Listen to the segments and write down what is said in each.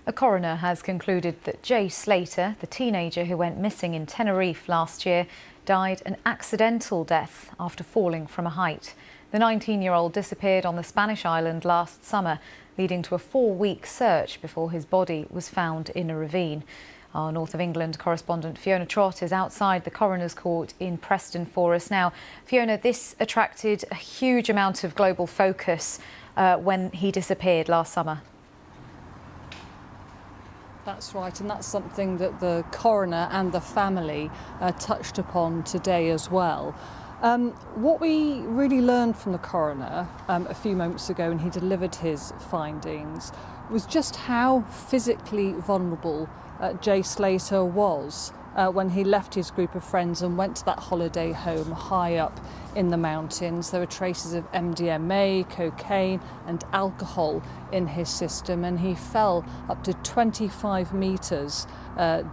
A coroner has concluded that Jay Slater, the teenager who went missing in Tenerife last year, died an accidental death after falling from a height. The 19-year-old disappeared on the Spanish island last summer, leading to a 4-week search before his body was found in a ravine. Our North of England correspondent Fiona Trott is outside the coroner's court in Preston for us now. Fiona, this attracted a huge amount of global focus when he disappeared last summer. That's right, and that's something that the coroner and the family touched upon today as well. What we really learned from the coroner a few moments ago when he delivered his findings was just how physically vulnerable Jay Slater was when he left his group of friends and went to that holiday home high up in the mountains. There were traces of MDMA, cocaine and alcohol in his system, and he fell up to 25 metres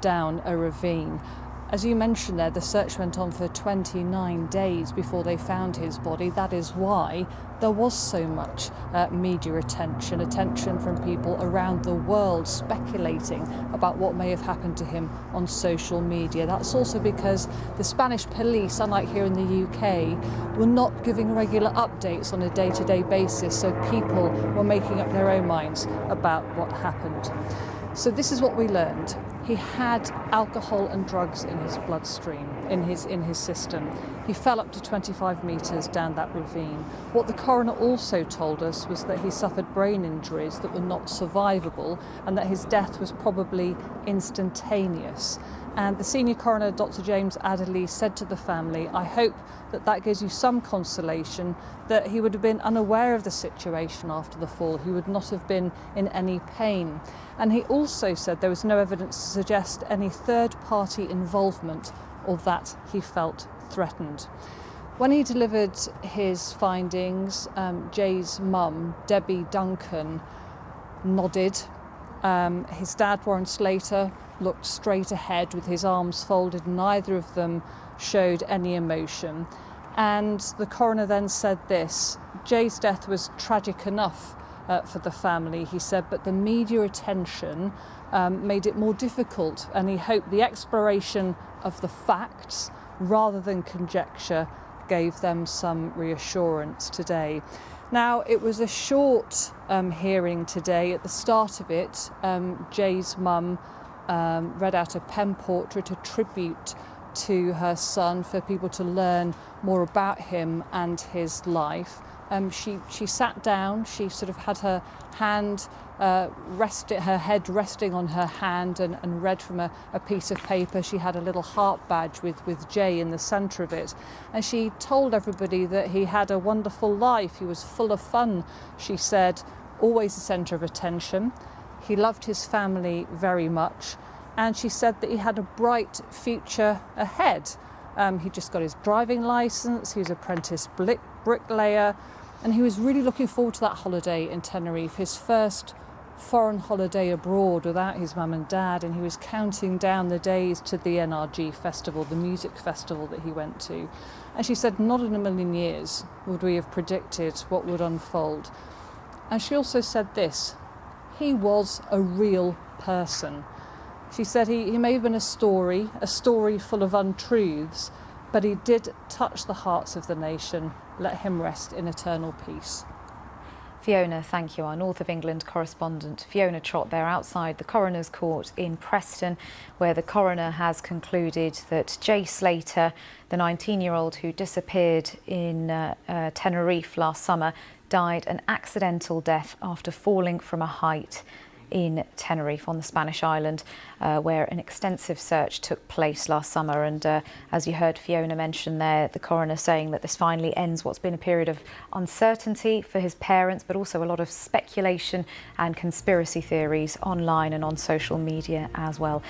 down a ravine. As you mentioned there, the search went on for 29 days before they found his body. That is why there was so much media attention from people around the world speculating about what may have happened to him on social media. That's also because the Spanish police, unlike here in the UK, were not giving regular updates on a day-to-day basis, so people were making up their own minds about what happened. So this is what we learned. He had alcohol and drugs in his bloodstream, in his system. He fell up to 25 metres down that ravine. What the coroner also told us was that he suffered brain injuries that were not survivable and that his death was probably instantaneous. And the senior coroner, Dr. James Adderley, said to the family, "I hope that gives you some consolation that he would have been unaware of the situation after the fall. He would not have been in any pain." And he also said there was no evidence to suggest any third-party involvement or that he felt threatened. When he delivered his findings, Jay's mum, Debbie Duncan, nodded. His dad, Warren Slater, looked straight ahead with his arms folded. Neither of them showed any emotion. And the coroner then said this: Jay's death was tragic enough for the family, he said, but the media attention made it more difficult, and he hoped the exploration of the facts rather than conjecture gave them some reassurance today. Now, it was a short hearing today. At the start of it, Jay's mum read out a pen portrait, a tribute to her son, for people to learn more about him and his life. She sat down, she sort of had her hand her head resting on her hand and read from a piece of paper. She had a little heart badge with Jay in the centre of it. And she told everybody that he had a wonderful life. He was full of fun, she said, always the centre of attention. He loved his family very much. And she said that he had a bright future ahead. He just got his driving licence, he was an apprentice bricklayer, and he was really looking forward to that holiday in Tenerife, his first foreign holiday abroad without his mum and dad, and he was counting down the days to the NRG festival, the music festival that he went to. And she said, not in a million years would we have predicted what would unfold. And she also said this: he was a real person. She said he may have been a story full of untruths, but he did touch the hearts of the nation. Let him rest in eternal peace. Fiona, thank you. Our North of England correspondent Fiona Trott there outside the coroner's court in Preston, where the coroner has concluded that Jay Slater, the 19-year-old who disappeared in Tenerife last summer, died an accidental death after falling from a height in Tenerife on the Spanish island, where an extensive search took place last summer. And as you heard Fiona mention there, the coroner saying that this finally ends what's been a period of uncertainty for his parents, but also a lot of speculation and conspiracy theories online and on social media as well.